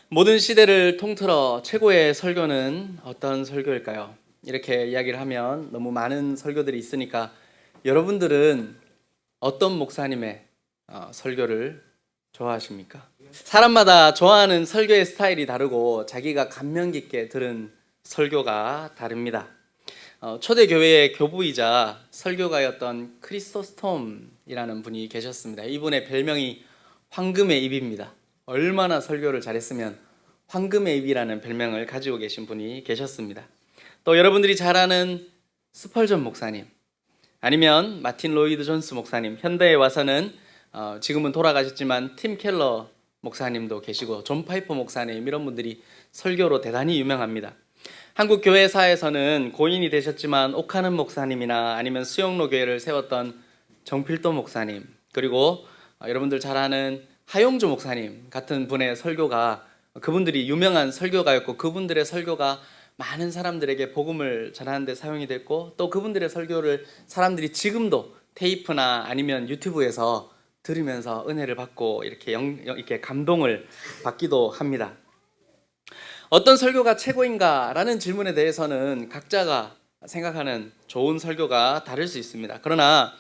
모든 시대를 통틀어 최고의 설교는 어떤 설교일까요? 이렇게 이야기를 하면 너무 많은 설교들이 있으니까 여러분들은 어떤 목사님의 설교를 좋아하십니까? 사람마다 좋아하는 설교의 스타일이 다르고 자기가 감명 깊게 들은 설교가 다릅니다. 초대 교회의 교부이자 설교가였던 크리소스톰이라는 분이 계셨습니다. 이분의 별명이 황금의 입입니다. 얼마나 설교를 잘했으면 황금의 입이라는 별명을 가지고 계신 분이 계셨습니다. 또 여러분들이 잘 아는 스펄전 목사님, 아니면 마틴 로이드 존스 목사님, 현대에 와서는 지금은 돌아가셨지만 팀 켈러 목사님도 계시고 존 파이퍼 목사님, 이런 분들이 설교로 대단히 유명합니다. 한국 교회사에서는 고인이 되셨지만 옥하는 목사님이나 아니면 수영로 교회를 세웠던 정필도 목사님, 그리고 여러분들 잘 아는 하용주 목사님 같은 분의 설교가, 그분들이 유명한 설교가였고 그분들의 설교가 많은 사람들에게 복음을 전하는 데 사용이 됐고, 또 그분들의 설교를 사람들이 지금도 테이프나 아니면 유튜브에서 들으면서 은혜를 받고 이렇게 감동을 받기도 합니다. 어떤 설교가 최고인가라는 질문에 대해서는 각자가 생각하는 좋은 설교가 다를 수 있습니다. 그러나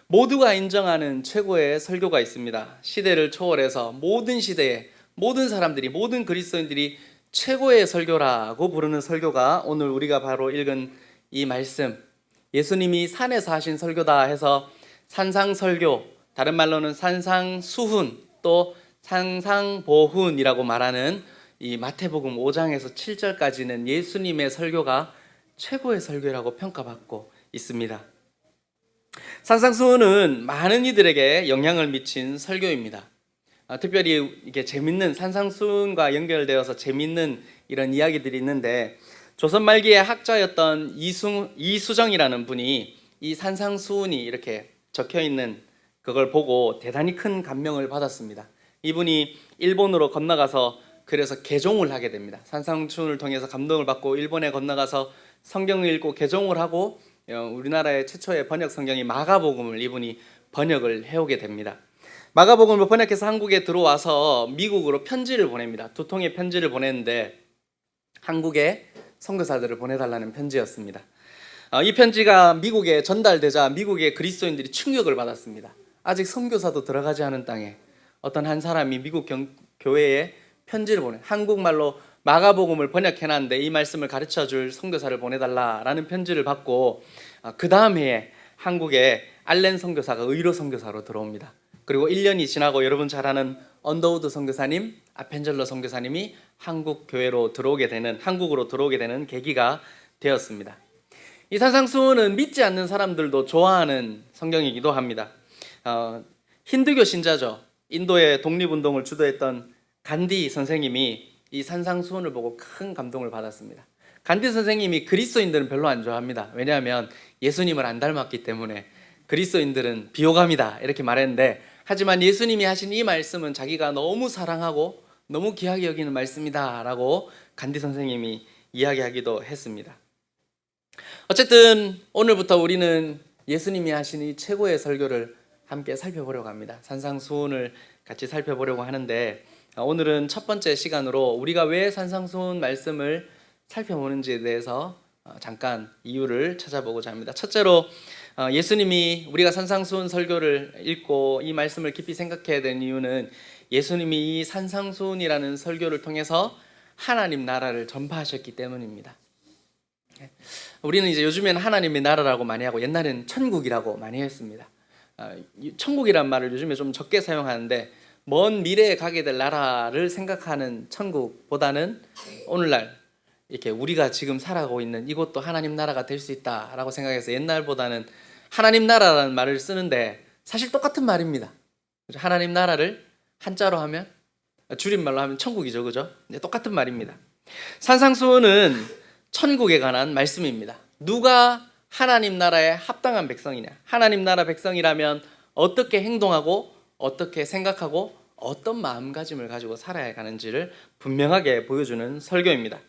모두가 인정하는 최고의 설교가 있습니다. 시대를 초월해서 모든 시대에 모든 사람들이, 모든 그리스도인들이 최고의 설교라고 부르는 설교가 오늘 우리가 바로 읽은 이 말씀, 예수님이 산에서 하신 설교다 해서 산상설교, 다른 말로는 산상수훈, 또 산상보훈이라고 말하는 이 마태복음 5장에서 7절까지는 예수님의 설교가 최고의 설교라고 평가받고 있습니다. 산상수훈은 많은 이들에게 영향을 미친 설교입니다. 특별히 이게 재밌는, 산상수훈과 연결되어서 재밌는 이런 이야기들이 있는데, 조선 말기의 학자였던 이수정이라는 분이 이 산상수훈이 이렇게 적혀 있는 그걸 보고 대단히 큰 감명을 받았습니다. 이분이 일본으로 건너가서 그래서 개종을 하게 됩니다. 산상수훈을 통해서 감동을 받고 일본에 건너가서 성경을 읽고 개종을 하고 우리나라의 최초의 번역 성경이 마가복음을 이분이 번역을 해오게 됩니다. 마가복음을 번역해서 한국에 들어와서 미국으로 편지를 보냅니다. 2통의 편지를 보냈는데 한국에 선교사들을 보내달라는 편지였습니다. 이 편지가 미국에 전달되자 미국의 그리스도인들이 충격을 받았습니다. 아직 선교사도 들어가지 않은 땅에 어떤 한 사람이 미국 교회에 편지를 한국말로 마가복음을 번역해놨는데 이 말씀을 가르쳐줄 선교사를 보내달라라는 편지를 받고 그 다음 해에 한국에 알렌 선교사가 의로 선교사로 들어옵니다. 그리고 1년이 지나고 여러분 잘 아는 언더우드 선교사님, 아펜젤러 선교사님이 한국으로 들어오게 되는 계기가 되었습니다. 이 산상수훈은 믿지 않는 사람들도 좋아하는 성경이기도 합니다. 힌두교 신자죠. 인도의 독립운동을 주도했던 간디 선생님이 이 산상수훈을 보고 큰 감동을 받았습니다. 간디 선생님이 그리스도인들은 별로 안 좋아합니다. 왜냐하면 예수님을 안 닮았기 때문에 그리스도인들은 비호감이다 이렇게 말했는데, 하지만 예수님이 하신 이 말씀은 자기가 너무 사랑하고 너무 귀하게 여기는 말씀이다 라고 간디 선생님이 이야기하기도 했습니다. 어쨌든 오늘부터 우리는 예수님이 하신 이 최고의 설교를 함께 살펴보려고 합니다. 산상수훈을 같이 살펴보려고 하는데, 오늘은 첫 번째 시간으로 우리가 왜 산상수훈 말씀을 살펴보는지에 대해서 잠깐 이유를 찾아보고자 합니다. 첫째로 예수님이, 우리가 산상수훈 설교를 읽고 이 말씀을 깊이 생각해야 되는 이유는 예수님이 이 산상수훈이라는 설교를 통해서 하나님 나라를 전파하셨기 때문입니다. 우리는 이제 요즘에는 하나님의 나라라고 많이 하고 옛날에는 천국이라고 많이 했습니다. 천국이란 말을 요즘에 좀 적게 사용하는데, 먼 미래에 가게 될 나라를 생각하는 천국보다는 오늘날 이렇게 우리가 지금 살아가고 있는 이곳도 하나님 나라가 될 수 있다라고 생각해서 옛날보다는 하나님 나라라는 말을 쓰는데, 사실 똑같은 말입니다. 하나님 나라를 한자로 하면, 줄임말로 하면 천국이죠, 그죠? 네, 똑같은 말입니다. 산상수훈은 천국에 관한 말씀입니다. 누가 하나님 나라에 합당한 백성이냐, 하나님 나라 백성이라면 어떻게 행동하고 어떻게 생각하고 어떤 마음가짐을 가지고 살아야 하는지를 분명하게 보여주는 설교입니다.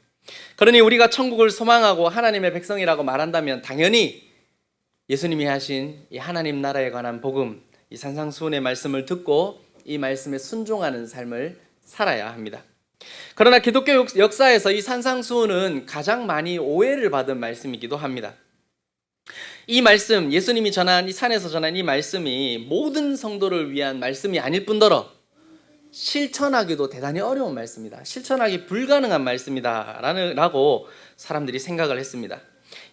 그러니 우리가 천국을 소망하고 하나님의 백성이라고 말한다면 당연히 예수님이 하신 이 하나님 나라에 관한 복음, 이 산상수훈의 말씀을 듣고 이 말씀에 순종하는 삶을 살아야 합니다. 그러나 기독교 역사에서 이 산상수훈은 가장 많이 오해를 받은 말씀이기도 합니다. 이 말씀, 예수님이 전한 이 산에서 전한 이 말씀이 모든 성도를 위한 말씀이 아닐 뿐더러 실천하기도 대단히 어려운 말씀이다. 실천하기 불가능한 말씀이다 라고 사람들이 생각을 했습니다.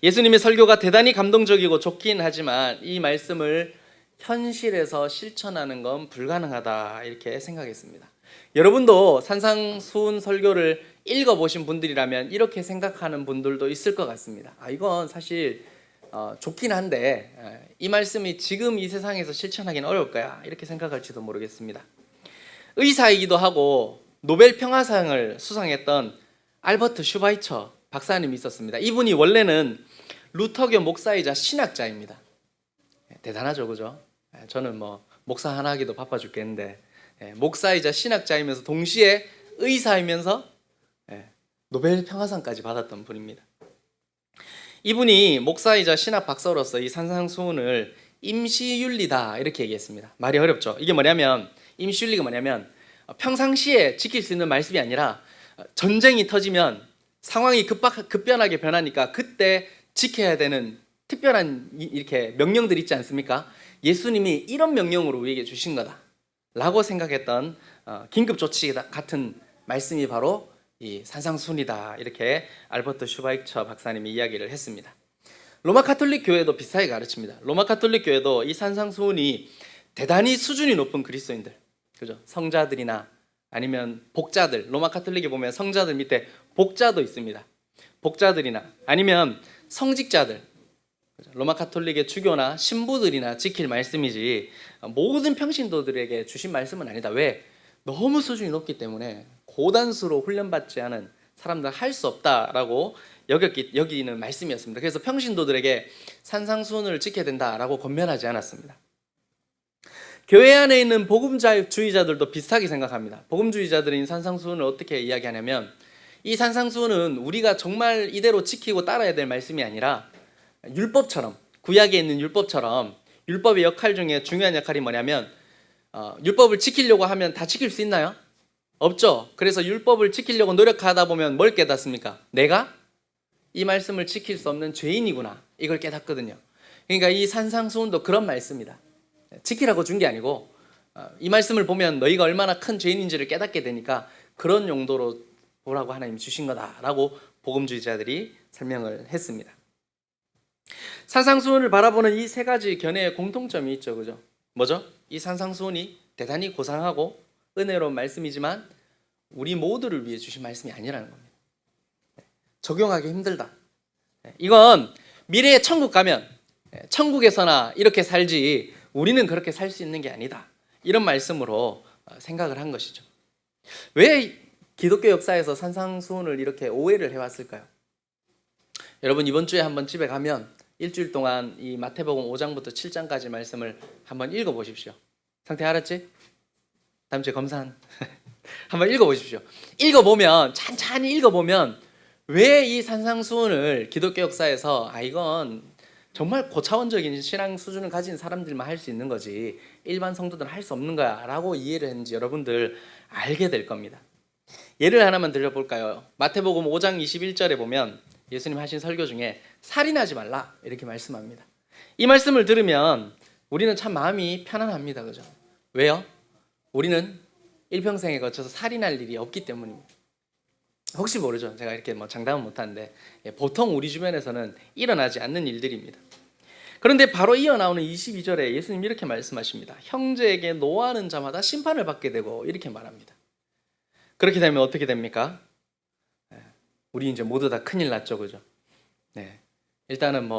예수님의 설교가 대단히 감동적이고 좋긴 하지만 이 말씀을 현실에서 실천하는 건 불가능하다 이렇게 생각했습니다. 여러분도 산상수훈 설교를 읽어보신 분들이라면 이렇게 생각하는 분들도 있을 것 같습니다. 이건 사실 좋긴 한데 이 말씀이 지금 이 세상에서 실천하기는 어려울 거야 이렇게 생각할지도 모르겠습니다. 의사이기도 하고 노벨 평화상을 수상했던 알버트 슈바이처 박사님이 있었습니다. 이분이 원래는 루터교 목사이자 신학자입니다. 대단하죠, 그죠? 저는 뭐 목사 하나 하기도 바빠 죽겠는데 목사이자 신학자이면서 동시에 의사이면서 노벨 평화상까지 받았던 분입니다. 이분이 목사이자 신학 박사로서 이 산상수훈을 임시윤리다 이렇게 얘기했습니다. 말이 어렵죠. 이게 뭐냐면 임시윤리가 뭐냐면 평상시에 지킬 수 있는 말씀이 아니라 전쟁이 터지면 상황이 급변하게 변하니까 그때 지켜야 되는 특별한 이렇게 명령들이 있지 않습니까? 예수님이 이런 명령으로 우리에게 주신 거다 라고 생각했던 긴급 조치 같은 말씀이 바로 이 산상수훈이다 이렇게 알버트 슈바이처 박사님이 이야기를 했습니다. 로마 가톨릭 교회도 비슷하게 가르칩니다. 로마 가톨릭 교회도 이 산상수훈이 대단히 수준이 높은 그리스도인들, 그죠? 성자들이나 아니면 복자들, 로마 가톨릭에 보면 성자들 밑에 복자도 있습니다. 복자들이나 아니면 성직자들, 로마 가톨릭의 주교나 신부들이나 지킬 말씀이지 모든 평신도들에게 주신 말씀은 아니다. 왜? 너무 수준이 높기 때문에 고단수로 훈련받지 않은 사람들 할 수 없다라고 여기는 말씀이었습니다. 그래서 평신도들에게 산상수훈을 지켜야 된다라고 권면하지 않았습니다. 교회 안에 있는 복음주의자들도 비슷하게 생각합니다. 복음주의자들은 산상수훈을 어떻게 이야기하냐면 이 산상수훈은 우리가 정말 이대로 지키고 따라야 될 말씀이 아니라 율법처럼, 구약에 있는 율법처럼 율법의 역할 중에 중요한 역할이 뭐냐면 율법을 지키려고 하면 다 지킬 수 있나요? 없죠. 그래서 율법을 지키려고 노력하다 보면 뭘 깨닫습니까? 내가 이 말씀을 지킬 수 없는 죄인이구나 이걸 깨닫거든요. 그러니까 이 산상수훈도 그런 말씀이다. 지키라고 준 게 아니고 이 말씀을 보면 너희가 얼마나 큰 죄인인지를 깨닫게 되니까 그런 용도로 보라고 하나님이 주신 거다라고 복음주의자들이 설명을 했습니다. 산상수훈을 바라보는 이 세 가지 견해의 공통점이 있죠, 그죠? 뭐죠? 이 산상수훈이 대단히 고상하고 은혜로운 말씀이지만 우리 모두를 위해 주신 말씀이 아니라는 겁니다. 적용하기 힘들다. 이건 미래에 천국 가면 천국에서나 이렇게 살지 우리는 그렇게 살 수 있는 게 아니다. 이런 말씀으로 생각을 한 것이죠. 왜 기독교 역사에서 산상수훈을 이렇게 오해를 해왔을까요? 여러분 이번 주에 한번 집에 가면 일주일 동안 이 마태복음 5장부터 7장까지 말씀을 한번 읽어보십시오. 상태 알았지? 다음 주에 검산 한번 읽어보십시오. 읽어보면 찬찬히 읽어보면 왜 이 산상수훈을 기독교 역사에서 이건 정말 고차원적인 신앙 수준을 가진 사람들만 할 수 있는 거지 일반 성도들은 할 수 없는 거야 라고 이해를 했는지 여러분들 알게 될 겁니다. 예를 하나만 들려볼까요? 마태복음 5장 21절에 보면 예수님 하신 설교 중에 살인하지 말라 이렇게 말씀합니다. 이 말씀을 들으면 우리는 참 마음이 편안합니다. 그죠? 왜요? 우리는 일평생에 거쳐서 살인할 일이 없기 때문입니다. 혹시 모르죠. 제가 이렇게 장담은 못하는데 보통 우리 주변에서는 일어나지 않는 일들입니다. 그런데 바로 이어 나오는 22절에 예수님이 이렇게 말씀하십니다. 형제에게 노하는 자마다 심판을 받게 되고 이렇게 말합니다. 그렇게 되면 어떻게 됩니까? 우리 이제 모두 다 큰일 났죠, 그죠? 네. 일단은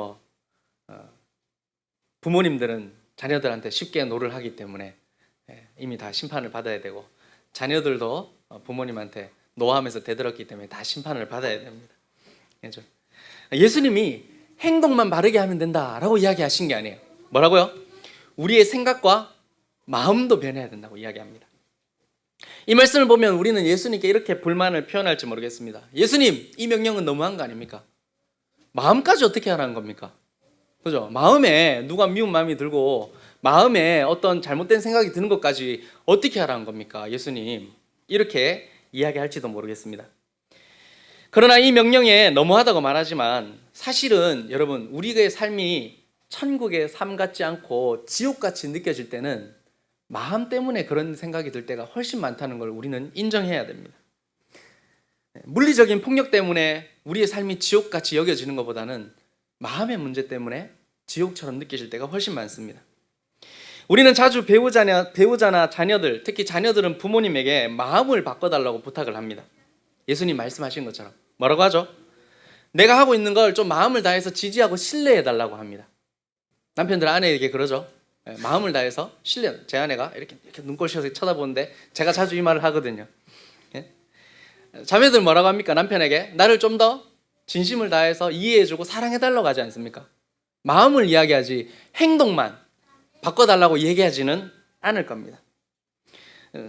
부모님들은 자녀들한테 쉽게 노를 하기 때문에 이미 다 심판을 받아야 되고 자녀들도 부모님한테 노하면서 대들었기 때문에 다 심판을 받아야 됩니다. 그렇죠? 예수님이 행동만 바르게 하면 된다라고 이야기하신 게 아니에요. 뭐라고요? 우리의 생각과 마음도 변해야 된다고 이야기합니다. 이 말씀을 보면 우리는 예수님께 이렇게 불만을 표현할지 모르겠습니다. 예수님, 이 명령은 너무한 거 아닙니까? 마음까지 어떻게 하라는 겁니까? 그죠? 마음에 누가 미운 마음이 들고 마음에 어떤 잘못된 생각이 드는 것까지 어떻게 하라는 겁니까? 예수님, 이렇게 이야기할지도 모르겠습니다. 그러나 이 명령에 너무하다고 말하지만 사실은 여러분, 우리의 삶이 천국의 삶 같지 않고 지옥같이 느껴질 때는 마음 때문에 그런 생각이 들 때가 훨씬 많다는 걸 우리는 인정해야 됩니다. 물리적인 폭력 때문에 우리의 삶이 지옥같이 여겨지는 것보다는 마음의 문제 때문에 지옥처럼 느껴질 때가 훨씬 많습니다. 우리는 자주 배우자나 자녀들, 특히 자녀들은 부모님에게 마음을 바꿔달라고 부탁을 합니다. 예수님 말씀하신 것처럼 뭐라고 하죠? 내가 하고 있는 걸 좀 마음을 다해서 지지하고 신뢰해달라고 합니다. 남편들 아내에게 그러죠. 마음을 다해서 신뢰. 제 아내가 이렇게 눈꼴 씌워서 쳐다보는데 제가 자주 이 말을 하거든요. 자매들 뭐라고 합니까? 남편에게 나를 좀 더 진심을 다해서 이해해주고 사랑해달라고 하지 않습니까? 마음을 이야기하지 행동만 바꿔달라고 얘기하지는 않을 겁니다.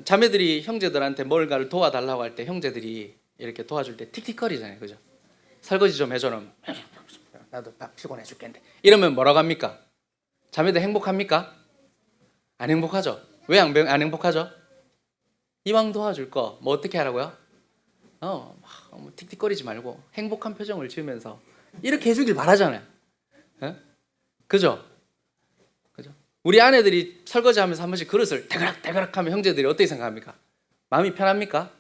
자매들이 형제들한테 뭔가를 도와달라고 할 때 형제들이 이렇게 도와줄 때 틱틱거리잖아요, 그죠? 설거지 좀 해줘. 나도 밥 피곤해 죽겠는데. 이러면 뭐라고 합니까? 자매들 행복합니까? 안 행복하죠? 왜 안 행복하죠? 이왕 도와줄 거 뭐 어떻게 하라고요? 틱틱거리지 말고 행복한 표정을 지으면서 이렇게 해주길 바라잖아요. 그죠? 우리 아내들이 설거지하면서 한 번씩 그릇을 대가락 하면 형제들이 어떻게 생각합니까? 마음이 편합니까?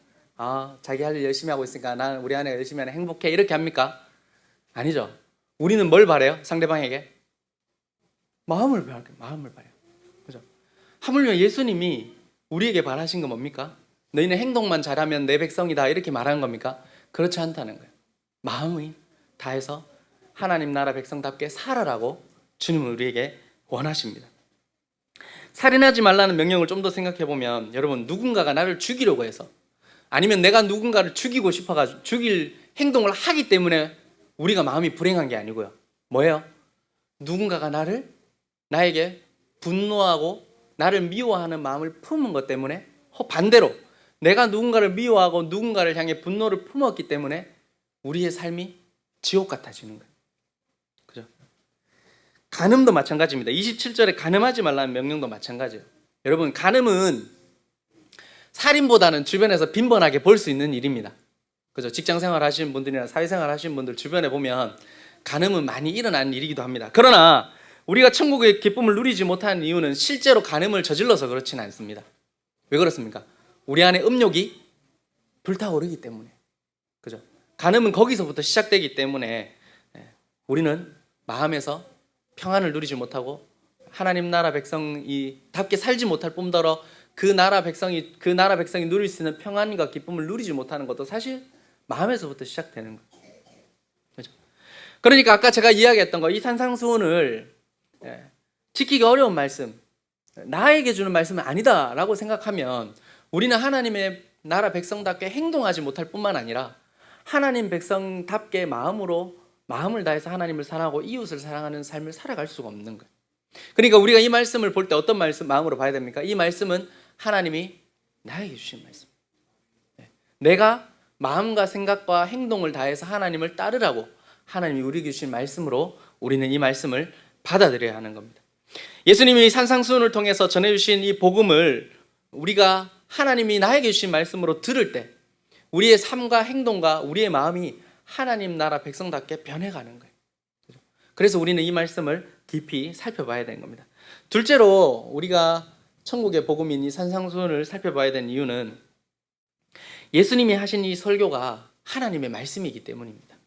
자기 할 일 열심히 하고 있으니까 난 우리 아내가 열심히 하네, 행복해, 이렇게 합니까? 아니죠. 우리는 뭘 바래요? 상대방에게 마음을 바래요. 그죠? 하물며 예수님이 우리에게 바라신 건 뭡니까? 너희는 행동만 잘하면 내 백성이다, 이렇게 말하는 겁니까? 그렇지 않다는 거예요. 마음이 다해서 하나님 나라 백성답게 살아라고 주님은 우리에게 원하십니다. 살인하지 말라는 명령을 좀 더 생각해 보면, 여러분, 누군가가 나를 죽이려고 해서, 아니면 내가 누군가를 죽이고 싶어가지고 죽일 행동을 하기 때문에 우리가 마음이 불행한 게 아니고요. 뭐예요? 누군가가 나에게 분노하고 나를 미워하는 마음을 품은 것 때문에, 반대로 내가 누군가를 미워하고 누군가를 향해 분노를 품었기 때문에 우리의 삶이 지옥 같아지는 거예요. 그죠? 간음도 마찬가지입니다. 27절에 간음하지 말라는 명령도 마찬가지예요. 여러분, 간음은 살인보다는 주변에서 빈번하게 볼 수 있는 일입니다. 그죠? 직장생활 하시는 분들이나 사회생활 하시는 분들 주변에 보면 간음은 많이 일어나는 일이기도 합니다. 그러나 우리가 천국의 기쁨을 누리지 못하는 이유는 실제로 간음을 저질러서 그렇지는 않습니다. 왜 그렇습니까? 우리 안에 음욕이 불타오르기 때문에. 그죠? 간음은 거기서부터 시작되기 때문에 우리는 마음에서 평안을 누리지 못하고 하나님 나라 백성이 답게 살지 못할 뿐더러 그 나라 백성이 누릴 수 있는 평안과 기쁨을 누리지 못하는 것도 사실 마음에서부터 시작되는 거예요. 그렇죠? 그러니까 아까 제가 이야기했던 거, 이 산상수훈을 지키기 어려운 말씀, 나에게 주는 말씀은 아니다라고 생각하면 우리는 하나님의 나라 백성답게 행동하지 못할 뿐만 아니라 하나님 백성답게 마음을 다해서 하나님을 사랑하고 이웃을 사랑하는 삶을 살아갈 수가 없는 거예요. 그러니까 우리가 이 말씀을 볼 때 어떤 마음으로 봐야 됩니까? 이 말씀은 하나님이 나에게 주신 말씀. 내가 마음과 생각과 행동을 다해서 하나님을 따르라고 하나님이 우리에게 주신 말씀으로 우리는 이 말씀을 받아들여야 하는 겁니다. 예수님이 산상수훈을 통해서 전해주신 이 복음을 우리가 하나님이 나에게 주신 말씀으로 들을 때 우리의 삶과 행동과 우리의 마음이 하나님 나라 백성답게 변해가는 거예요. 그래서 우리는 이 말씀을 깊이 살펴봐야 되는 겁니다. 둘째로 우리가 천국의 복음인 이 산상수훈을 살펴봐야 되는 이유는 예수님이 하신 이 설교가 하나님의 말씀이기 때문입니다.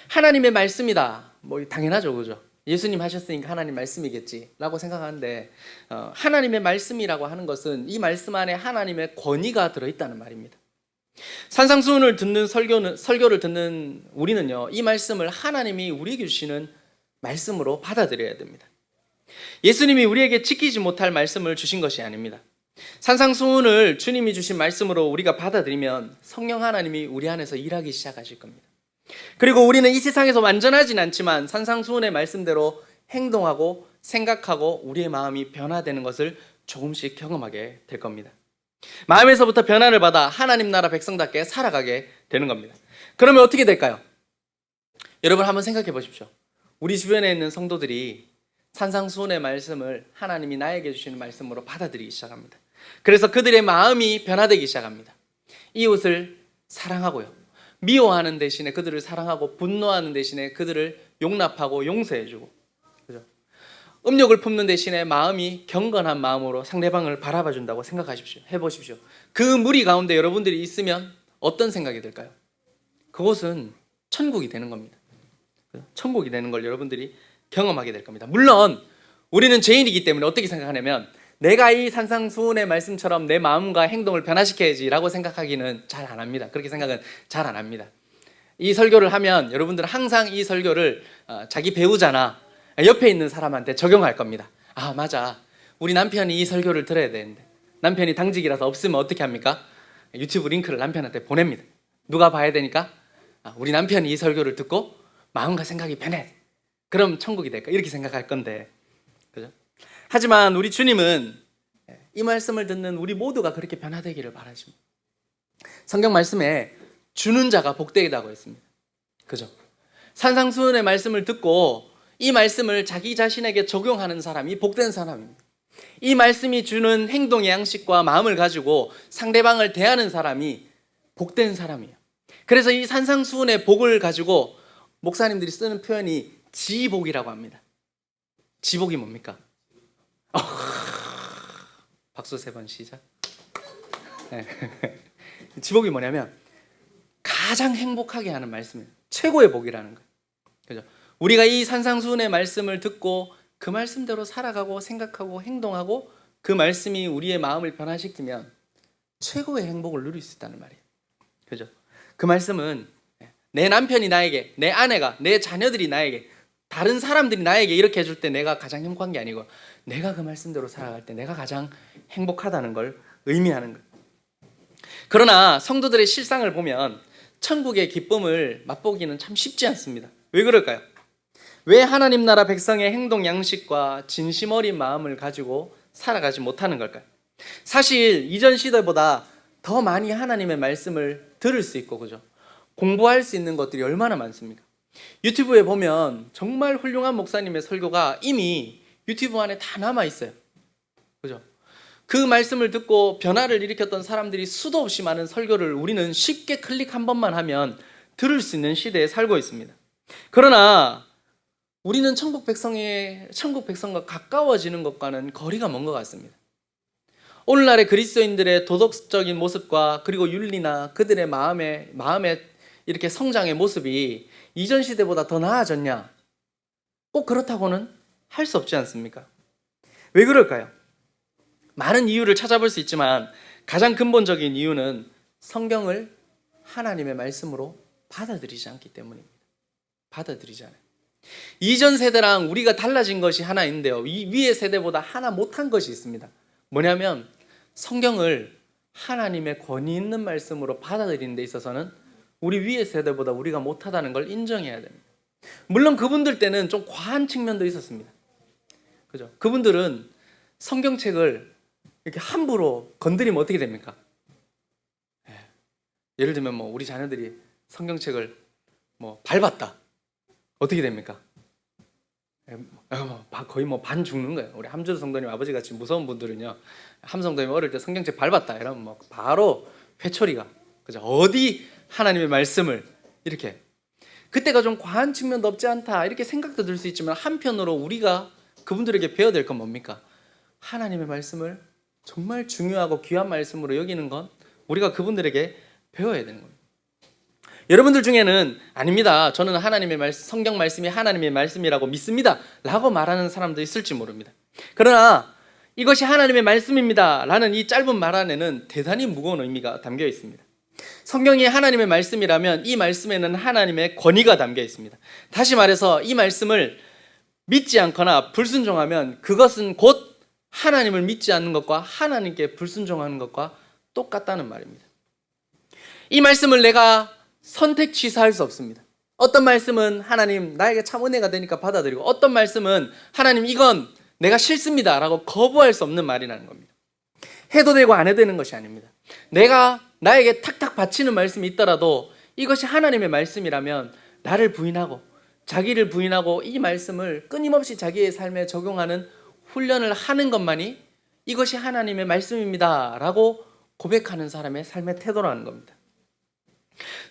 하나님의 말씀이다, 뭐 당연하죠, 그죠? 예수님 하셨으니까 하나님 말씀이겠지라고 생각하는데, 하나님의 말씀이라고 하는 것은 이 말씀 안에 하나님의 권위가 들어있다는 말입니다. 산상수훈을 듣는 설교를 듣는 우리는요, 이 말씀을 하나님이 우리에게 주시는 말씀으로 받아들여야 됩니다. 예수님이 우리에게 지키지 못할 말씀을 주신 것이 아닙니다. 산상수훈을 주님이 주신 말씀으로 우리가 받아들이면 성령 하나님이 우리 안에서 일하기 시작하실 겁니다. 그리고 우리는 이 세상에서 완전하진 않지만 산상수훈의 말씀대로 행동하고 생각하고 우리의 마음이 변화되는 것을 조금씩 경험하게 될 겁니다. 마음에서부터 변화를 받아 하나님 나라 백성답게 살아가게 되는 겁니다. 그러면 어떻게 될까요? 여러분 한번 생각해 보십시오. 우리 주변에 있는 성도들이 산상수훈의 말씀을 하나님이 나에게 주시는 말씀으로 받아들이기 시작합니다. 그래서 그들의 마음이 변화되기 시작합니다. 이웃을 사랑하고요. 미워하는 대신에 그들을 사랑하고 분노하는 대신에 그들을 용납하고 용서해주고, 그죠? 음욕을 품는 대신에 마음이 경건한 마음으로 상대방을 바라봐 준다고 생각하십시오. 해보십시오. 그 무리 가운데 여러분들이 있으면 어떤 생각이 들까요? 그곳은 천국이 되는 겁니다. 천국이 되는 걸 여러분들이 경험하게 될 겁니다. 물론 우리는 죄인이기 때문에 어떻게 생각하냐면, 내가 이 산상수훈의 말씀처럼 내 마음과 행동을 변화시켜야지 라고 생각하기는 잘 안 합니다. 그렇게 생각은 잘 안 합니다. 이 설교를 하면 여러분들은 항상 이 설교를 자기 배우자나 옆에 있는 사람한테 적용할 겁니다. 아, 맞아, 우리 남편이 이 설교를 들어야 되는데, 남편이 당직이라서 없으면 어떻게 합니까? 유튜브 링크를 남편한테 보냅니다. 누가 봐야 되니까? 우리 남편이 이 설교를 듣고 마음과 생각이 변해, 그럼 천국이 될까? 이렇게 생각할 건데, 그죠? 하지만 우리 주님은 이 말씀을 듣는 우리 모두가 그렇게 변화되기를 바라십니다. 성경 말씀에 주는 자가 복되다고 했습니다. 그죠? 산상수훈의 말씀을 듣고 이 말씀을 자기 자신에게 적용하는 사람이 복된 사람입니다. 이 말씀이 주는 행동의 양식과 마음을 가지고 상대방을 대하는 사람이 복된 사람이에요. 그래서 이 산상수훈의 복을 가지고 목사님들이 쓰는 표현이 지복이라고 합니다. 지복이 뭡니까? 박수 3번 시작. 네. 지복이 뭐냐면 가장 행복하게 하는 말씀이에요. 최고의 복이라는 거예요. 그죠? 우리가 이 산상수훈의 말씀을 듣고 그 말씀대로 살아가고 생각하고 행동하고 그 말씀이 우리의 마음을 변화시키면 최고의 행복을 누릴 수 있다는 말이에요. 그죠? 그 말씀은 내 남편이 나에게, 내 아내가, 내 자녀들이 나에게, 다른 사람들이 나에게 이렇게 해줄 때 내가 가장 행복한 게 아니고, 내가 그 말씀대로 살아갈 때 내가 가장 행복하다는 걸 의미하는 거예요. 그러나 성도들의 실상을 보면 천국의 기쁨을 맛보기는 참 쉽지 않습니다. 왜 그럴까요? 왜 하나님 나라 백성의 행동 양식과 진심 어린 마음을 가지고 살아가지 못하는 걸까요? 사실 이전 시대보다 더 많이 하나님의 말씀을 들을 수 있고, 그죠? 공부할 수 있는 것들이 얼마나 많습니까? 유튜브에 보면 정말 훌륭한 목사님의 설교가 이미 유튜브 안에 다 남아 있어요. 그죠? 그 말씀을 듣고 변화를 일으켰던 사람들이 수도 없이 많은 설교를 우리는 쉽게 클릭 한 번만 하면 들을 수 있는 시대에 살고 있습니다. 그러나 우리는 천국 백성과 가까워지는 것과는 거리가 먼 것 같습니다. 오늘날의 그리스도인들의 도덕적인 모습과 그리고 윤리나 그들의 마음의 이렇게 성장의 모습이 이전 시대보다 더 나아졌냐? 꼭 그렇다고는 할 수 없지 않습니까? 왜 그럴까요? 많은 이유를 찾아볼 수 있지만 가장 근본적인 이유는 성경을 하나님의 말씀으로 받아들이지 않기 때문입니다. 받아들이지 않아요. 이전 세대랑 우리가 달라진 것이 하나 있는데요, 이 위의 세대보다 하나 못한 것이 있습니다. 뭐냐면 성경을 하나님의 권위 있는 말씀으로 받아들이는 데 있어서는 우리 위의 세대보다 우리가 못하다는 걸 인정해야 됩니다. 물론 그분들 때는 좀 과한 측면도 있었습니다. 그죠? 그분들은 성경책을 이렇게 함부로 건드리면 어떻게 됩니까? 예를 들면 우리 자녀들이 성경책을 밟았다. 어떻게 됩니까? 거의 반 죽는 거예요. 우리 함주도 성도님 아버지 같이 무서운 분들은요, 함 성도님 어릴 때 성경책 밟았다 이러면 바로 회초리가, 그죠? 어디 하나님의 말씀을 이렇게, 그때가 좀 과한 측면도 없지 않다 이렇게 생각도 들 수 있지만, 한편으로 우리가 그분들에게 배워야 될 건 뭡니까? 하나님의 말씀을 정말 중요하고 귀한 말씀으로 여기는 건 우리가 그분들에게 배워야 되는 겁니다. 여러분들 중에는 아닙니다, 저는 하나님의 말씀, 성경 말씀이 하나님의 말씀이라고 믿습니다 라고 말하는 사람도 있을지 모릅니다. 그러나 이것이 하나님의 말씀입니다 라는 이 짧은 말 안에는 대단히 무거운 의미가 담겨 있습니다. 성경이 하나님의 말씀이라면 이 말씀에는 하나님의 권위가 담겨 있습니다. 다시 말해서 이 말씀을 믿지 않거나 불순종하면 그것은 곧 하나님을 믿지 않는 것과 하나님께 불순종하는 것과 똑같다는 말입니다. 이 말씀을 내가 선택 취사할 수 없습니다. 어떤 말씀은 하나님 나에게 참 은혜가 되니까 받아들이고, 어떤 말씀은 하나님 이건 내가 싫습니다 라고 거부할 수 없는 말이라는 겁니다. 해도 되고 안 해도 되는 것이 아닙니다. 내가 나에게 탁탁 바치는 말씀이 있더라도 이것이 하나님의 말씀이라면 나를 부인하고 자기를 부인하고 이 말씀을 끊임없이 자기의 삶에 적용하는 훈련을 하는 것만이 이것이 하나님의 말씀입니다 라고 고백하는 사람의 삶의 태도라는 겁니다.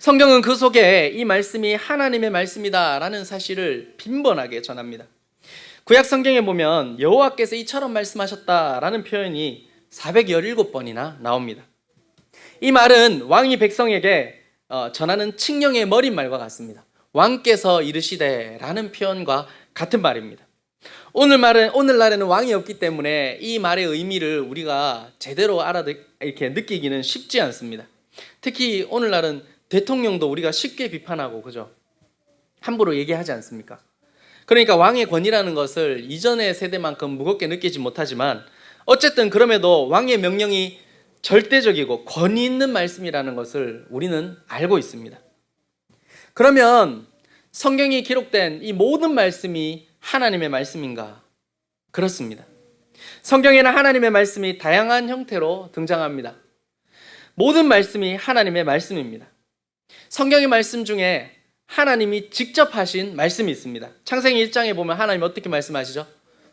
성경은 그 속에 이 말씀이 하나님의 말씀이다라는 사실을 빈번하게 전합니다. 구약 성경에 보면 여호와께서 이처럼 말씀하셨다라는 표현이 417번이나 나옵니다. 이 말은 왕이 백성에게 전하는 칙령의 머릿말과 같습니다. 왕께서 이르시되라는 표현과 같은 말입니다. 오늘날에는 왕이 없기 때문에 이 말의 의미를 우리가 제대로 이렇게 느끼기는 쉽지 않습니다. 특히 오늘날은 대통령도 우리가 쉽게 비판하고, 그죠? 함부로 얘기하지 않습니까? 그러니까 왕의 권위라는 것을 이전의 세대만큼 무겁게 느끼지 못하지만, 어쨌든 그럼에도 왕의 명령이 절대적이고 권위 있는 말씀이라는 것을 우리는 알고 있습니다. 그러면 성경이 기록된 이 모든 말씀이 하나님의 말씀인가? 그렇습니다. 성경에는 하나님의 말씀이 다양한 형태로 등장합니다. 모든 말씀이 하나님의 말씀입니다. 성경의 말씀 중에 하나님이 직접 하신 말씀이 있습니다. 창세기 1장에 보면 하나님 어떻게 말씀하시죠?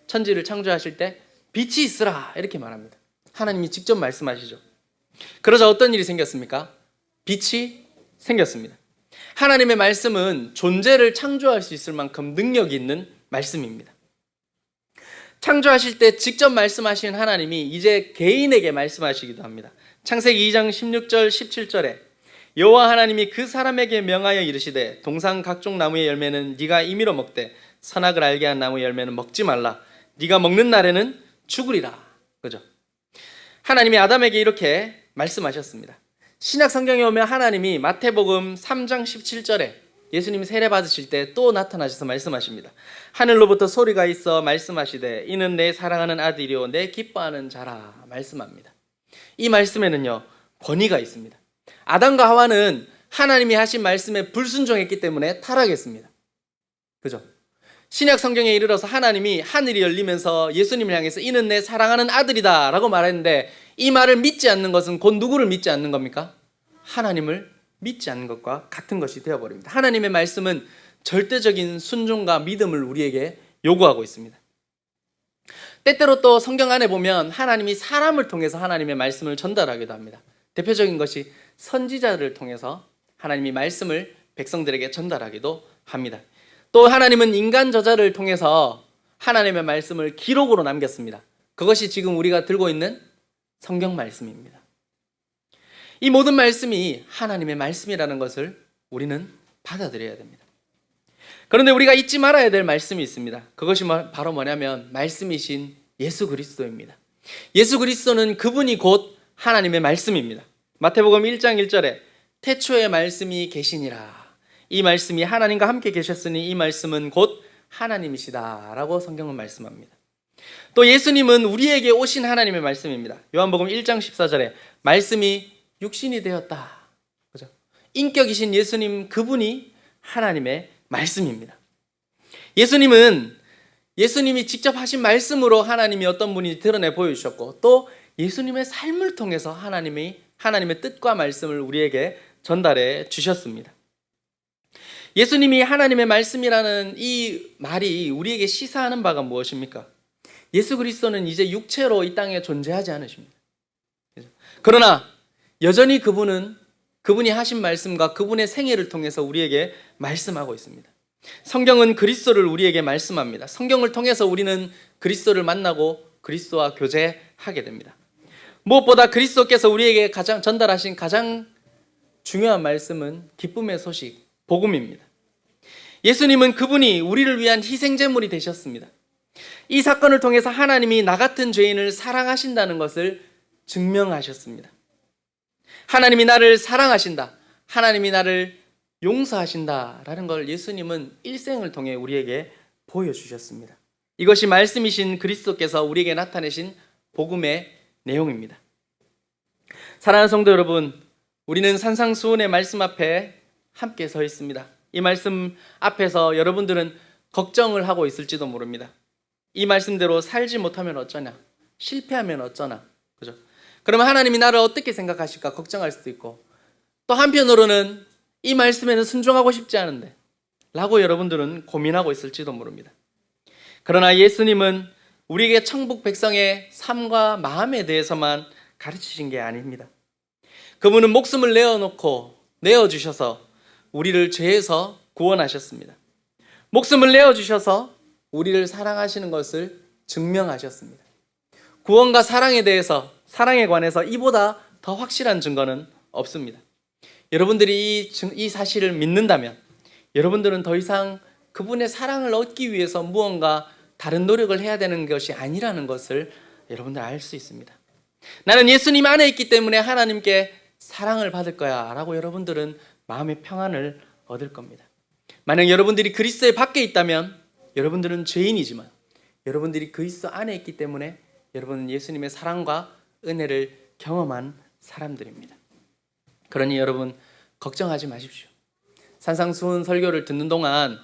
천지를 창조하실 때 빛이 있으라 이렇게 말합니다. 하나님이 직접 말씀하시죠. 그러자 어떤 일이 생겼습니까? 빛이 생겼습니다. 하나님의 말씀은 존재를 창조할 수 있을 만큼 능력이 있는 말씀입니다. 창조하실 때 직접 말씀하신 하나님이 이제 개인에게 말씀하시기도 합니다. 창세기 2장 16절 17절에 여호와 하나님이 그 사람에게 명하여 이르시되 동산 각종 나무의 열매는 네가 임의로 먹되 선악을 알게 한 나무 열매는 먹지 말라. 네가 먹는 날에는 죽으리라. 그죠? 하나님이 아담에게 이렇게 말씀하셨습니다. 신약 성경에 오면 하나님이 마태복음 3장 17절에 예수님이 세례 받으실 때 또 나타나셔서 말씀하십니다. 하늘로부터 소리가 있어 말씀하시되 이는 내 사랑하는 아들이요 내 기뻐하는 자라 말씀합니다. 이 말씀에는요 권위가 있습니다. 아담과 하와는 하나님이 하신 말씀에 불순종했기 때문에 타락했습니다. 그죠? 신약 성경에 이르러서 하나님이 하늘이 열리면서 예수님을 향해서 이는 내 사랑하는 아들이다 라고 말했는데, 이 말을 믿지 않는 것은 곧 누구를 믿지 않는 겁니까? 하나님을 믿지 않는 것과 같은 것이 되어버립니다. 하나님의 말씀은 절대적인 순종과 믿음을 우리에게 요구하고 있습니다. 때때로 또 성경 안에 보면 하나님이 사람을 통해서 하나님의 말씀을 전달하기도 합니다. 대표적인 것이 선지자를 통해서 하나님이 말씀을 백성들에게 전달하기도 합니다. 또 하나님은 인간 저자를 통해서 하나님의 말씀을 기록으로 남겼습니다. 그것이 지금 우리가 들고 있는 성경 말씀입니다. 이 모든 말씀이 하나님의 말씀이라는 것을 우리는 받아들여야 됩니다. 그런데 우리가 잊지 말아야 될 말씀이 있습니다. 그것이 바로 뭐냐면 말씀이신 예수 그리스도입니다. 예수 그리스도는 그분이 곧 하나님의 말씀입니다. 마태복음 1장 1절에 태초에 말씀이 계시니라. 이 말씀이 하나님과 함께 계셨으니 이 말씀은 곧 하나님이시다 라고 성경은 말씀합니다. 또 예수님은 우리에게 오신 하나님의 말씀입니다. 요한복음 1장 14절에 말씀이 육신이 되었다. 그죠? 인격이신 예수님 그분이 하나님의 말씀입니다. 예수님이 직접 하신 말씀으로 하나님이 어떤 분이 드러내 보여주셨고, 또 예수님의 삶을 통해서 하나님의 뜻과 말씀을 우리에게 전달해 주셨습니다. 예수님이 하나님의 말씀이라는 이 말이 우리에게 시사하는 바가 무엇입니까? 예수 그리스도는 이제 육체로 이 땅에 존재하지 않으십니다. 그러나 여전히 그분이 하신 말씀과 그분의 생애를 통해서 우리에게 말씀하고 있습니다. 성경은 그리스도를 우리에게 말씀합니다. 성경을 통해서 우리는 그리스도를 만나고 그리스도와 교제하게 됩니다. 무엇보다 그리스도께서 우리에게 전달하신 가장 중요한 말씀은 기쁨의 소식, 복음입니다. 예수님은 그분이 우리를 위한 희생제물이 되셨습니다. 이 사건을 통해서 하나님이 나 같은 죄인을 사랑하신다는 것을 증명하셨습니다. 하나님이 나를 사랑하신다, 하나님이 나를 용서하신다라는 걸 예수님은 일생을 통해 우리에게 보여주셨습니다. 이것이 말씀이신 그리스도께서 우리에게 나타내신 복음의 내용입니다. 사랑하는 성도 여러분, 우리는 산상수훈의 말씀 앞에 함께 서 있습니다. 이 말씀 앞에서 여러분들은 걱정을 하고 있을지도 모릅니다. 이 말씀대로 살지 못하면 어쩌냐, 실패하면 어쩌나, 그죠? 그러면 하나님이 나를 어떻게 생각하실까 걱정할 수도 있고, 또 한편으로는 이 말씀에는 순종하고 싶지 않은데 라고 여러분들은 고민하고 있을지도 모릅니다. 그러나 예수님은 우리에게 천국 백성의 삶과 마음에 대해서만 가르치신 게 아닙니다. 그분은 목숨을 내어놓고 내어주셔서 우리를 죄에서 구원하셨습니다. 목숨을 내어주셔서 우리를 사랑하시는 것을 증명하셨습니다. 구원과 사랑에 대해서, 사랑에 관해서 이보다 더 확실한 증거는 없습니다. 여러분들이 이 사실을 믿는다면 여러분들은 더 이상 그분의 사랑을 얻기 위해서 무언가 다른 노력을 해야 되는 것이 아니라는 것을 여러분들 알 수 있습니다. 나는 예수님 안에 있기 때문에 하나님께 사랑을 받을 거야 라고 여러분들은 마음의 평안을 얻을 겁니다. 만약 여러분들이 그리스도의 밖에 있다면 여러분들은 죄인이지만 여러분들이 그리스도 안에 있기 때문에 여러분은 예수님의 사랑과 은혜를 경험한 사람들입니다. 그러니 여러분 걱정하지 마십시오. 산상수훈 설교를 듣는 동안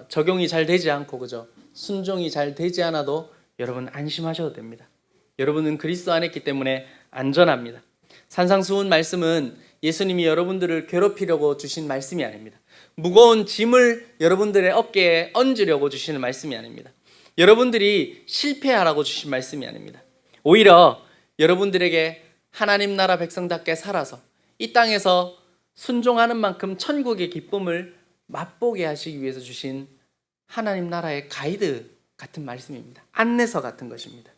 적용이 잘 되지 않고 그죠? 순종이 잘 되지 않아도 여러분 안심하셔도 됩니다. 여러분은 그리스도 안에 있기 때문에 안전합니다. 산상수훈 말씀은 예수님이 여러분들을 괴롭히려고 주신 말씀이 아닙니다. 무거운 짐을 여러분들의 어깨에 얹으려고 주시는 말씀이 아닙니다. 여러분들이 실패하라고 주신 말씀이 아닙니다. 오히려 여러분들에게 하나님 나라 백성답게 살아서 이 땅에서 순종하는 만큼 천국의 기쁨을 맛보게 하시기 위해서 주신 하나님 나라의 가이드 같은 말씀입니다. 안내서 같은 것입니다.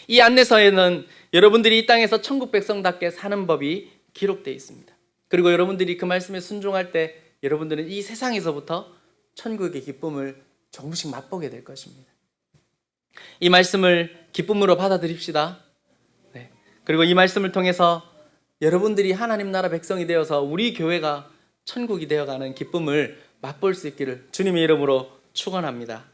이 안내서에는 여러분들이 이 땅에서 천국 백성답게 사는 법이 기록되어 있습니다. 그리고 여러분들이 그 말씀에 순종할 때 여러분들은 이 세상에서부터 천국의 기쁨을 조금씩 맛보게 될 것입니다. 이 말씀을 기쁨으로 받아들입시다. 네. 그리고 이 말씀을 통해서 여러분들이 하나님 나라 백성이 되어서 우리 교회가 천국이 되어가는 기쁨을 맛볼 수 있기를 주님의 이름으로 축원합니다.